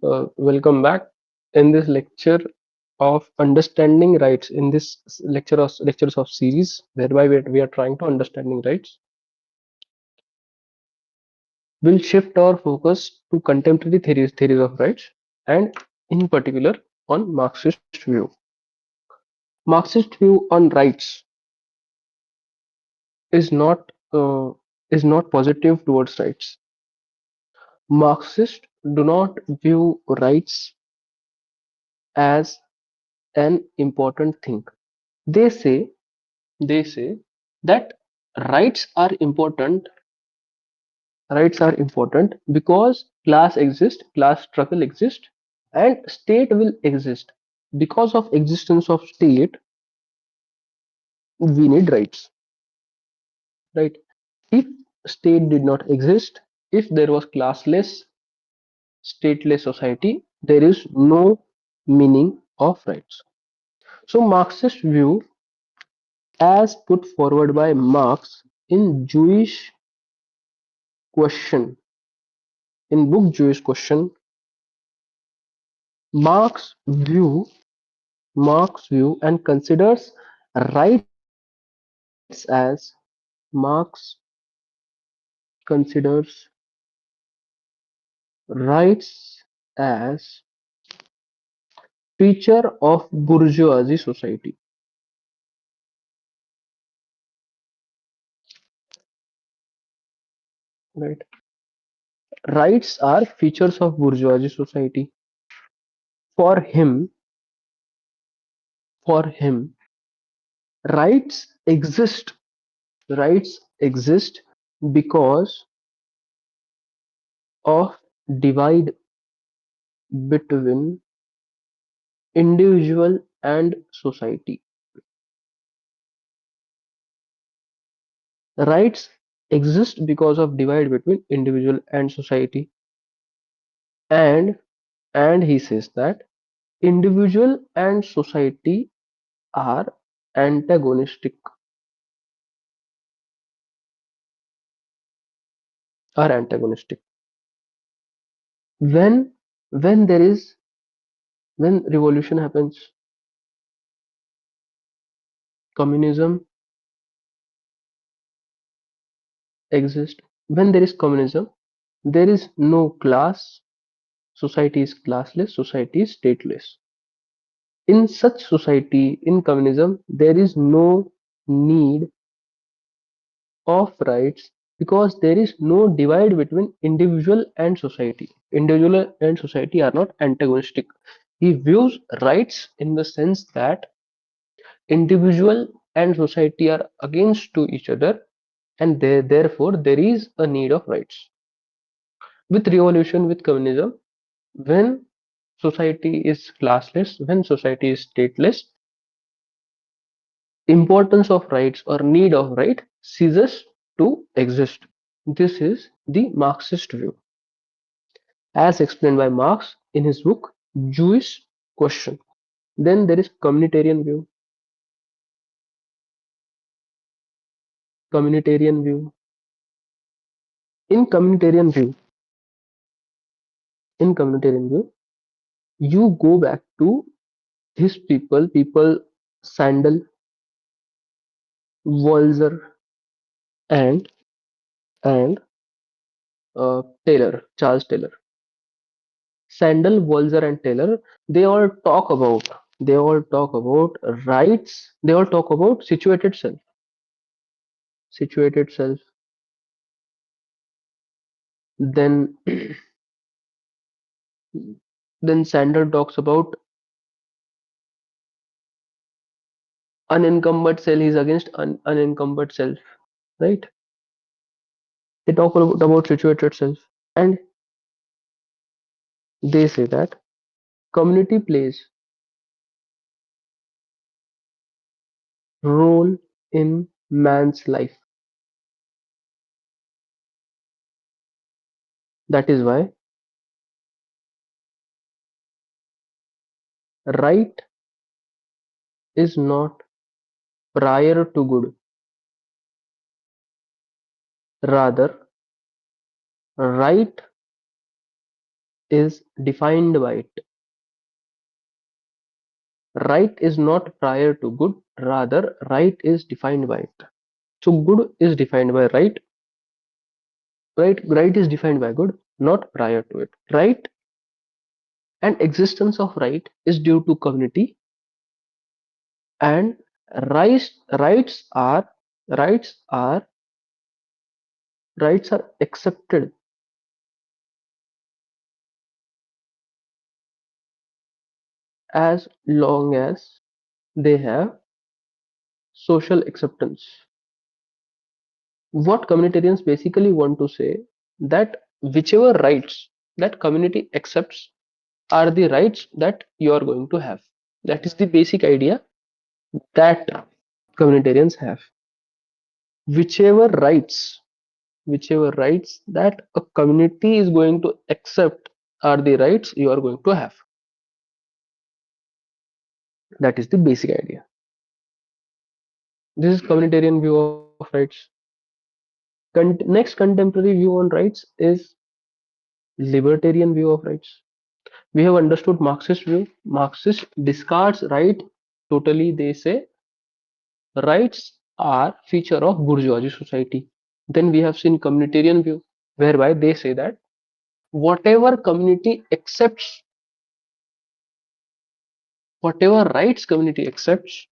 Welcome back. In this lecture of understanding rights, in this lectures of series, whereby we are trying to understanding rights, we'll shift our focus to contemporary theories of rights, and in particular on Marxist view. Marxist view on rights is not uh, is not positive towards rights. Marxists do not view rights as an important thing. They say they say that rights are important rights are important because class struggle exists, and state will exist. Because of existence of state, we need rights, right? If state did not exist, if there was classless, stateless society, there is no meaning of rights. So Marxist view, as put forward by Marx in Jewish question, in book Jewish question, Marx view Marx view and considers rights as Marx considers rights as feature of bourgeoisie society, right? Rights are features of bourgeoisie society. For him, for him, rights exist. Rights exist because of divide between individual and society. Rights exist because of divide between individual and society, and he says that individual and society are antagonistic are antagonistic. When there is when revolution happens, communism exists. When there is communism, there is no class. Society is classless, society is stateless. In such society, in communism, there is no need of rights because there is no divide between individual and society. Individual and society are not antagonistic. He views rights in the sense that individual and society are against to each other, and therefore there is a need of rights. With revolution, with communism, when society is classless, when society is stateless, importance of rights or need of right ceases to exist. This is the Marxist view, as explained by Marx in his book Jewish Question. Then there is communitarian view. Communitarian view. In communitarian view, in communitarian view, you go back to these people Sandel, Walzer, and Charles Taylor. Sandel, Walzer, and Taylor, they all talk about rights. They all talk about situated self. Then, then Sandel talks about unencumbered self. He's against unencumbered self, right? They talk about situated self, and they say that community plays role in man's life. That is why right is not prior to good. Rather, right is defined by it. Right is not prior to good, rather, right is defined by it. So, good is defined by right, right is defined by good, not prior to it. Right and existence of right is due to community, and rights rights are rights are rights are accepted as long as they have social acceptance. What communitarians basically want to say, that whichever rights that community accepts are the rights that you are going to have. That is the basic idea that communitarians have. Whichever rights, whichever rights that a community is going to accept are the rights you are going to have. That is the basic idea. This is communitarian view of rights. Next contemporary view on rights is libertarian view of rights. We have understood Marxist view. Marxist discards right totally. They say rights are feature of bourgeoisie society. Then we have seen communitarian view, whereby they say that whatever community accepts, whatever rights community accepts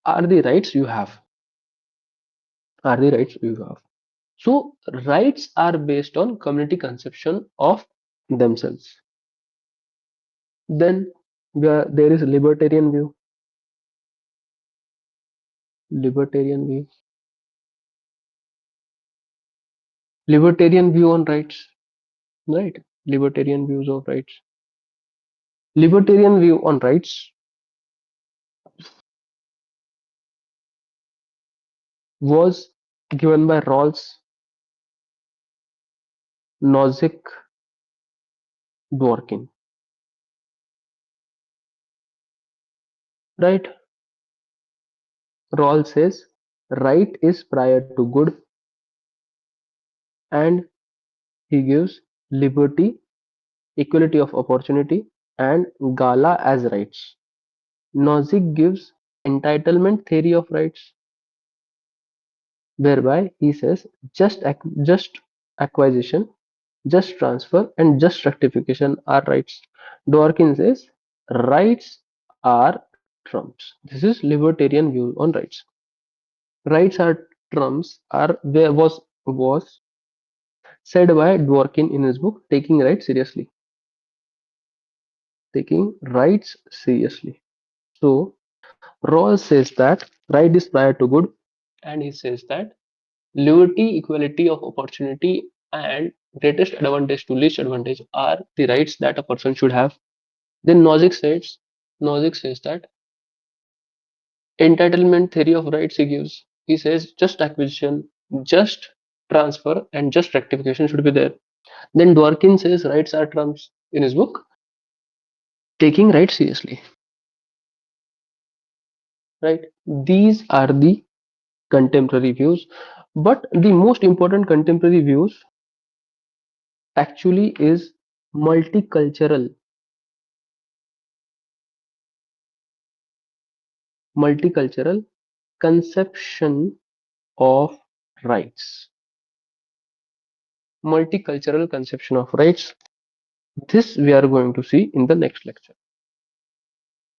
are the rights you have, are the rights you have. So rights are based on community conception of themselves. Then there is libertarian view. Libertarian view. Libertarian view on rights. Right. Libertarian views of rights. Libertarian view on rights was given by Rawls, Nozick, Dworkin. Right. Rawls says right is prior to good, and he gives liberty, equality of opportunity, and gala as rights. Nozick gives entitlement theory of rights, whereby he says just acquisition, just transfer, and just rectification are rights. Dworkin says rights are trumps. This is libertarian view on rights. Rights are trumps are there was said by Dworkin in his book Taking Rights Seriously. Taking rights seriously. So Rawls says that right is prior to good, and he says that liberty, equality of opportunity, and greatest advantage to least advantage are the rights that a person should have. Then Nozick says that entitlement theory of rights he gives. He says just acquisition, just transfer, and just rectification should be there. Then Dworkin says rights are trumps in his book Taking Rights Seriously. Right? These are the contemporary views, but the most important contemporary views actually is multicultural multicultural conception of rights. Multicultural conception of rights. This we are going to see in the next lecture.